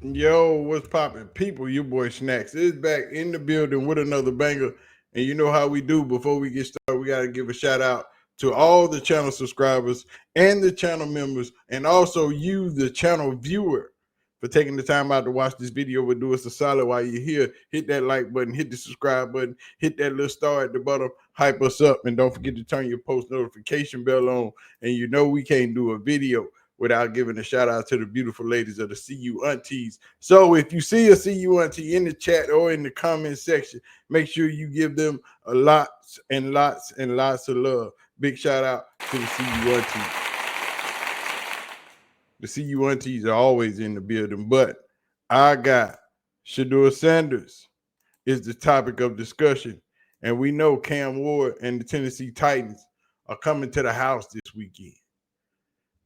Yo, what's poppin'? People, your boy Snacks is back in the building with another banger. And you know how we do. Before we get started, we got to give a shout out to all the channel subscribers and the channel members, and also you, the channel viewer, for taking the time out to watch this video. But do us a solid while you're here. Hit that like button, hit the subscribe button, hit that little star at the bottom, hype us up, and don't forget to turn your post notification bell on. And you know we can't do a video without giving a shout out to the beautiful ladies of the CU Aunties. So if you see a CU Auntie in the chat or in the comment section, make sure you give them a lots and lots and lots of love. Big shout out to the CU Aunties. The CU Aunties are always in the building, but I got Shedeur is the topic of discussion. And we know Cam Ward and the Tennessee Titans are coming to the house this weekend.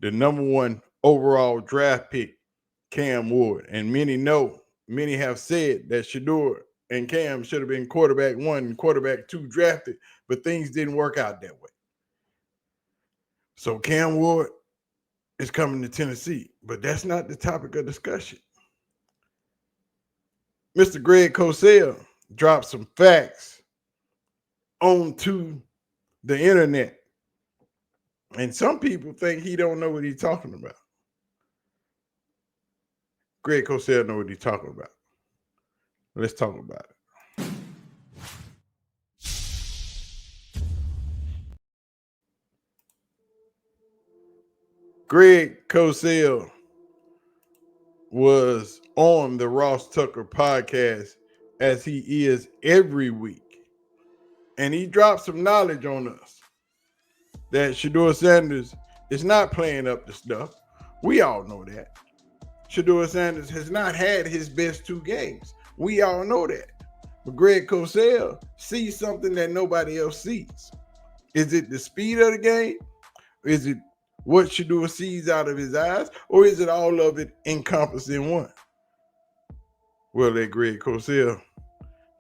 The number one overall draft pick, Cam Ward. And many have said that Shedeur and Cam should have been quarterback 1 and quarterback 2 drafted, but things didn't work out that way. So Cam Ward is coming to Tennessee, but that's not the topic of discussion. Mr. Greg Cosell dropped some facts onto the internet. And some people think he don't know what he's talking about. Greg Cosell know what he's talking about. Let's talk about it. Greg Cosell was on the Ross Tucker podcast, as he is every week. And he dropped some knowledge on us that Shedeursanders is not playing up to stuff. We all know that. Shedeursanders has not had his best 2 games. We all know that. But Greg Cosell sees something that nobody else sees. Is it the speed of the game? Is it what Shedeur sees out of his eyes? Or is it all of it encompassed in one? Well, let Greg Cosell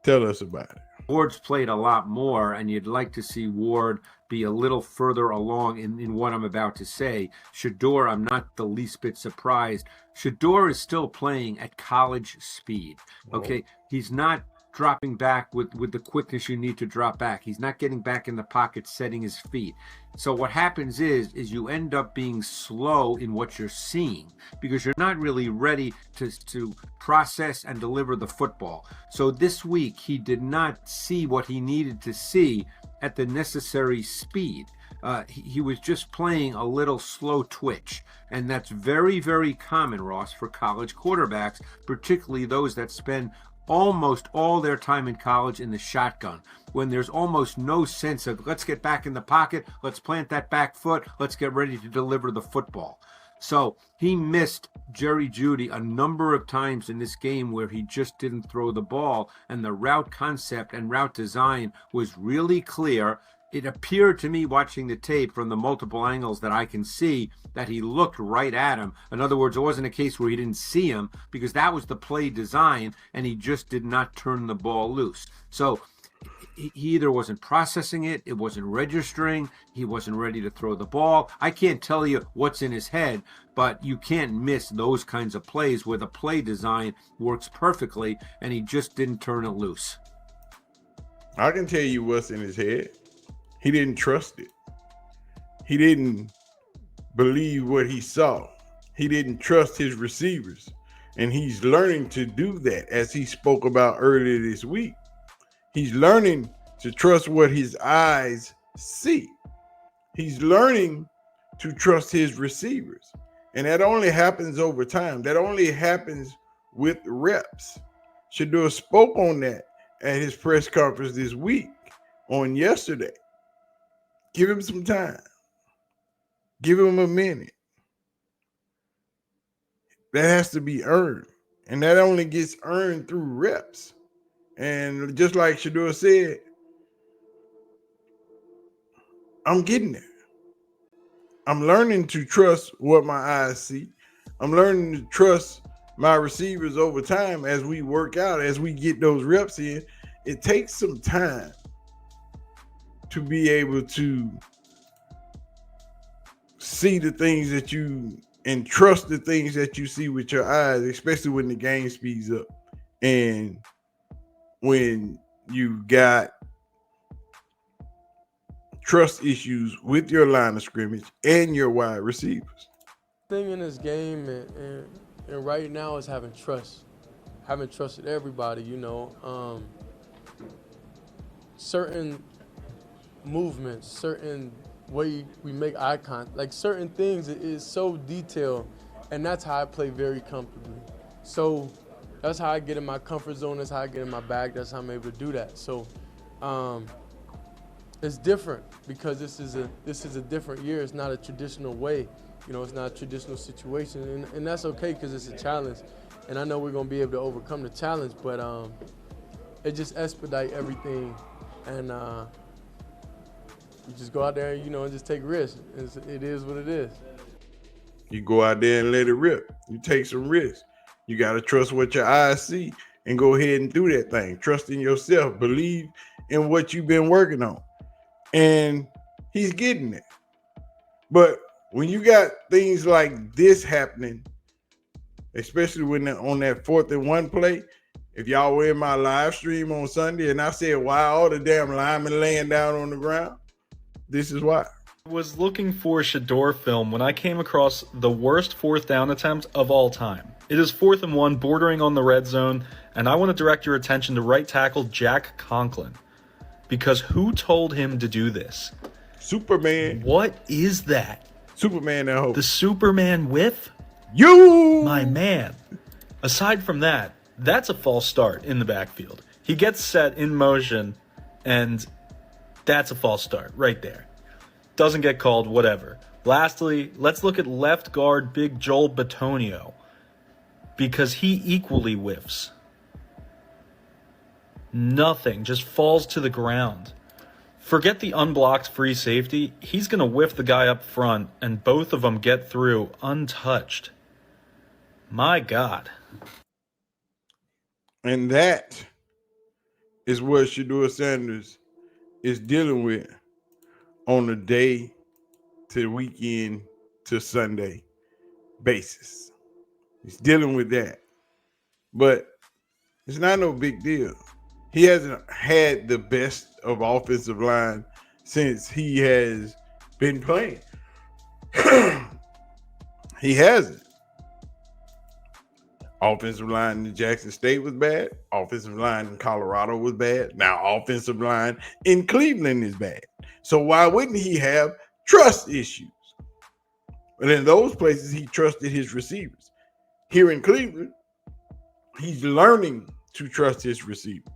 tell us about it. Ward's played a lot more, and you'd like to see Ward be a little further along in what I'm about to say. Shedeur, I'm not the least bit surprised. Shedeur is still playing at college speed. Okay, he's not dropping back with the quickness you need to drop back. He's not getting back in the pocket, setting his feet. So what happens is you end up being slow in what you're seeing because you're not really ready to process and deliver the football. So this week he did not see what he needed to see at the necessary speed. He was just playing a little slow twitch, and that's very, very common, Ross, for college quarterbacks, particularly those that spend almost all their time in college in the shotgun, when there's almost no sense of let's get back in the pocket, let's plant that back foot, let's get ready to deliver the football. So he missed Jerry Jeudy a number of times in this game where he just didn't throw the ball, and the route concept and route design was really clear. It appeared to me watching the tape from the multiple angles that I can see that he looked right at him. In other words, it wasn't a case where he didn't see him because that was the play design and he just did not turn the ball loose. So he either wasn't processing it, it wasn't registering, he wasn't ready to throw the ball. I can't tell you what's in his head, but you can't miss those kinds of plays where the play design works perfectly and he just didn't turn it loose. I can tell you what's in his head. He didn't trust it. He didn't believe what he saw. He didn't trust his receivers. And he's learning to do that, as he spoke about earlier this week. He's learning to trust what his eyes see. He's learning to trust his receivers. And that only happens over time. That only happens with reps. Shedeur spoke on that at his press conference this week, on yesterday. Give him some time. Give him a minute. That has to be earned. And that only gets earned through reps. And just like Shedeur said, I'm getting there. I'm learning to trust what my eyes see. I'm learning to trust my receivers over time as we work out, as we get those reps in. It takes some time to be able to see the things that you and trust the things that you see with your eyes, especially when the game speeds up and when you got trust issues with your line of scrimmage and your wide receivers. Thing in this game and right now is having trust. Having trusted everybody, certain movements, certain way we make eye contact, like certain things is so detailed, and that's how I play very comfortably. So that's how I get in my comfort zone, that's how I get in my bag, that's how I'm able to do that. So it's different because this is a different year. It's not a traditional way. It's not a traditional situation, and that's okay because it's a challenge. And I know we're going to be able to overcome the challenge, but it just expedite everything, and you just go out there and just take risks. It is what it is. You go out there and let it rip. You take some risks. You got to trust what your eyes see and go ahead and do that thing. Trust in yourself. Believe in what you've been working on. And he's getting it. But when you got things like this happening, especially when on that 4th and 1 play, if y'all were in my live stream on Sunday and I said, why all the damn linemen laying down on the ground? This is why. I was looking for Shedeur film when I came across the worst 4th down attempt of all time. It is 4th and 1, bordering on the red zone, and I want to direct your attention to right tackle Jack Conklin. Because who told him to do this? Superman. What is that? Superman that hope. The Superman whiff? You! My man. Aside from that, that's a false start in the backfield. He gets set in motion, and that's a false start right there. Doesn't get called, whatever. Lastly, let's look at left guard Big Joel Bitonio, because he equally whiffs. Nothing, just falls to the ground. Forget the unblocked free safety. He's going to whiff the guy up front, and both of them get through untouched. My God. And that is what Shedeursanders is dealing with on a day to weekend to Sunday basis. He's dealing with that. But it's not no big deal. He hasn't had the best of offensive line since he has been playing. He hasn't. Offensive line in Jackson State was bad. Offensive line in Colorado was bad. Now offensive line in Cleveland is bad. So why wouldn't he have trust issues? But in those places, he trusted his receivers. Here in Cleveland, he's learning to trust his receivers.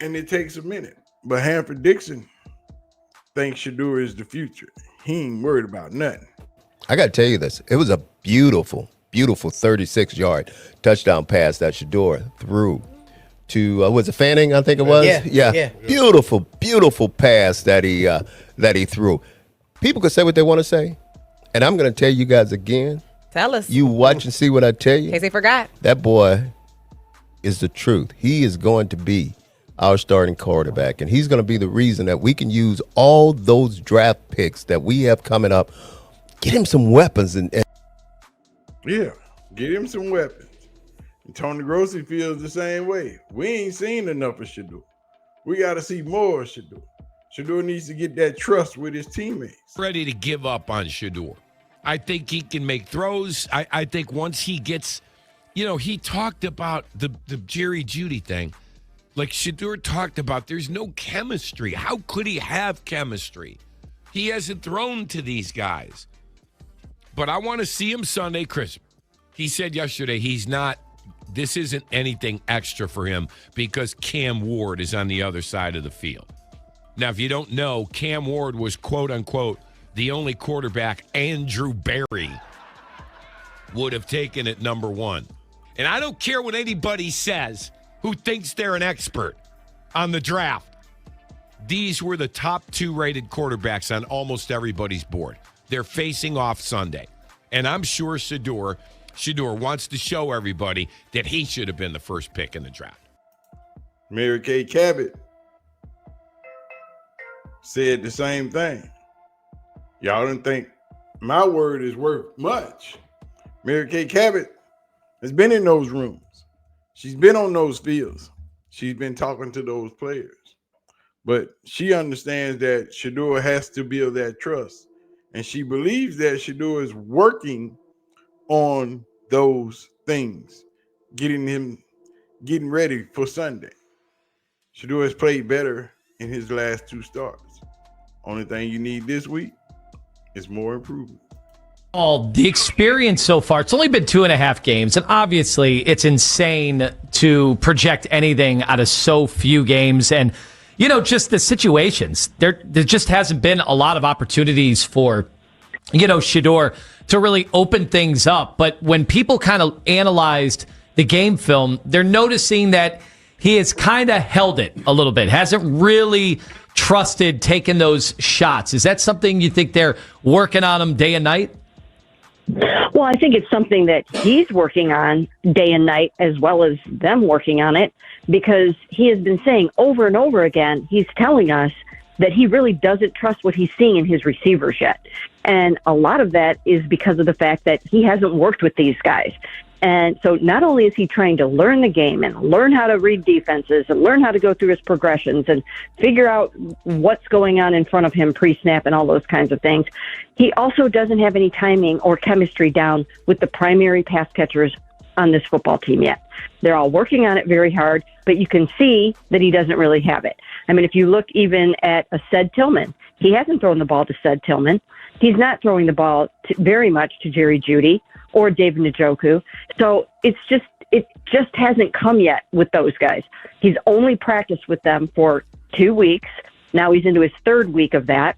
And it takes a minute. But Hanford Dixon thinks Shedeur is the future. He ain't worried about nothing. I got to tell you this. It was a beautiful 36-yard touchdown pass that Shedeur threw to, was it Fanning, I think it was? Yeah. Beautiful pass that he threw. People can say what they want to say, and I'm going to tell you guys again. Tell us. You watch and see what I tell you. In case they forgot. That boy is the truth. He is going to be our starting quarterback, and he's going to be the reason that we can use all those draft picks that we have coming up. Get him some weapons and yeah, get him some weapons. And Tony Grossi feels the same way. We ain't seen enough of Shedeur. We got to see more of Shedeur. Shedeur needs to get that trust with his teammates. Ready to give up on Shedeur. I think he can make throws. I think once he gets, he talked about the Jerry Jeudy thing. Like Shedeur talked about, there's no chemistry. How could he have chemistry? He hasn't thrown to these guys. But I want to see him Sunday, Chris. He said yesterday this isn't anything extra for him because Cam Ward is on the other side of the field. Now, if you don't know, Cam Ward was, quote unquote, the only quarterback Andrew Berry would have taken at number 1. And I don't care what anybody says who thinks they're an expert on the draft. These were the top 2 rated quarterbacks on almost everybody's board. They're facing off Sunday. And I'm sure Shedeur wants to show everybody that he should have been the first pick in the draft. Mary Kay Cabot said the same thing. Y'all didn't think My word is worth much. Mary Kay Cabot has been in those rooms. She's been on those fields. She's been talking to those players. But she understands that Shedeur has to build that trust. And she believes that Shedeur is working on those things, getting ready for Sunday. Shedeur has played better in his last 2 starts. Only thing you need this week is more improvement. The experience so far, it's only been 2.5 games, and obviously it's insane to project anything out of so few games. And, just the situations. There just hasn't been a lot of opportunities for, Shedeur to really open things up. But when people kind of analyzed the game film, they're noticing that he has kind of held it a little bit, hasn't really trusted taking those shots. Is that something you think they're working on him day and night? Well, I think it's something that he's working on day and night, as well as them working on it, because he has been saying over and over again, he's telling us that he really doesn't trust what he's seeing in his receivers yet. And a lot of that is because of the fact that he hasn't worked with these guys. And so not only is he trying to learn the game and learn how to read defenses and learn how to go through his progressions and figure out what's going on in front of him pre-snap and all those kinds of things, he also doesn't have any timing or chemistry down with the primary pass catchers on this football team yet. They're all working on it very hard, but you can see that he doesn't really have it. I mean, if you look even at a Ced Tillman, he hasn't thrown the ball to Ced Tillman. He's not throwing the ball very much to Jerry Jeudy or David Njoku. So it just hasn't come yet with those guys. He's only practiced with them for 2 weeks. Now he's into his 3rd week of that.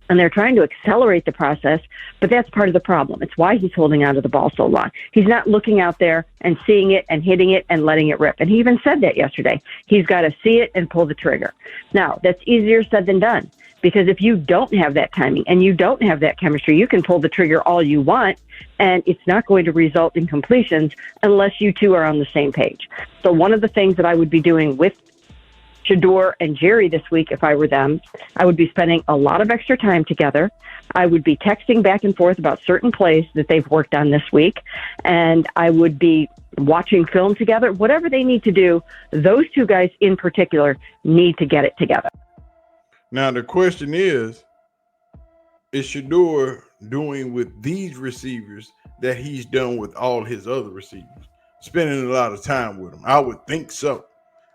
And they're trying to accelerate the process, but that's part of the problem. It's why he's holding on to the ball so long. He's not looking out there and seeing it and hitting it and letting it rip. And he even said that yesterday. He's got to see it and pull the trigger. Now, that's easier said than done, because if you don't have that timing and you don't have that chemistry, you can pull the trigger all you want, and it's not going to result in completions unless you two are on the same page. So one of the things that I would be doing with Shedeur and Jerry this week, if I were them, I would be spending a lot of extra time together. I would be texting back and forth about certain plays that they've worked on this week, and I would be watching film together. Whatever they need to do, those 2 guys in particular need to get it together. Now, the question is Shedeur doing with these receivers that he's done with all his other receivers? Spending a lot of time with them? I would think so.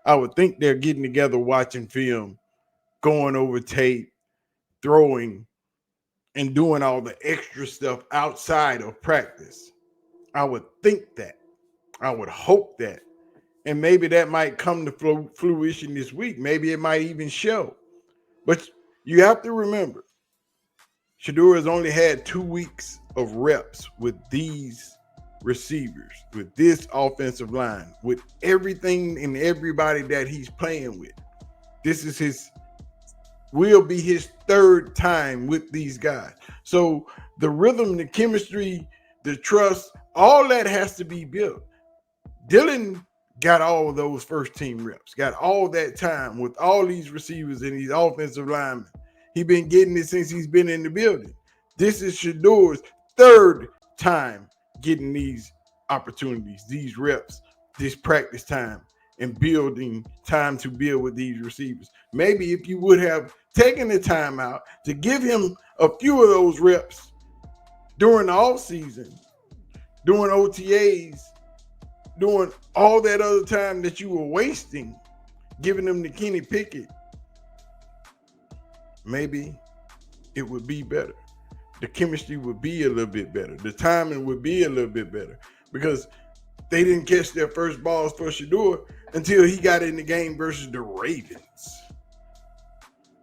I would think they're getting together, watching film, going over tape, throwing, and doing all the extra stuff outside of practice. I would think that. I would hope that. And maybe that might come to fruition this week. Maybe it might even show. But you have to remember, Shedeur has only had 2 weeks of reps with these receivers, with this offensive line, with everything and everybody that he's playing with. This will be his 3rd time with these guys. So the rhythm, the chemistry, the trust, all that has to be built. Dylan got all of those first team reps, got all that time with all these receivers and these offensive linemen. He's been getting it since he's been in the building. This is Shedeur's 3rd time getting these opportunities, these reps, this practice time, and building time to build with these receivers. Maybe if you would have taken the time out to give him a few of those reps during the offseason, doing OTAs, doing all that other time that you were wasting, giving them to Kenny Pickett, maybe it would be better. The chemistry would be a little bit better. The timing would be a little bit better, because they didn't catch their first balls for Shedeur until he got in the game versus the Ravens.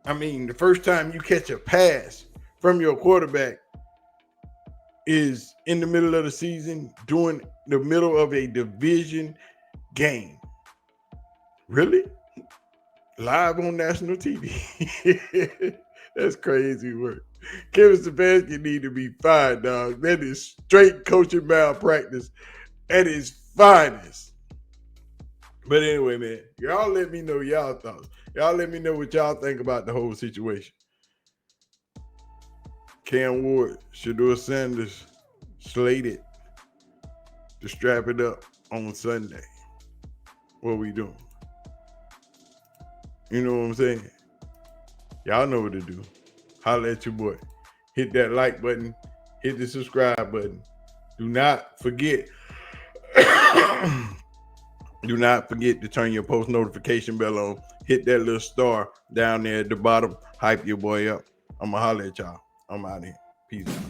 I mean, the first time you catch a pass from your quarterback is in the middle of the season, during the middle of a division game. Really? Live on national TV. That's crazy work. Kevin Stefanski need to be fired, dog. That is straight coaching malpractice at its finest. But anyway, man, y'all let me know y'all thoughts. Y'all let me know what y'all think about the whole situation. Cam Ward, Shedeur Sanders slated to strap it up on Sunday. What we doing? You know what I'm saying? Y'all know what to do. Holla at your boy. Hit that like button. Hit the subscribe button. Do not forget. Do not forget to turn your post notification bell on. Hit that little star down there at the bottom. Hype your boy up. I'ma holler at y'all. I'm out of here. Peace out.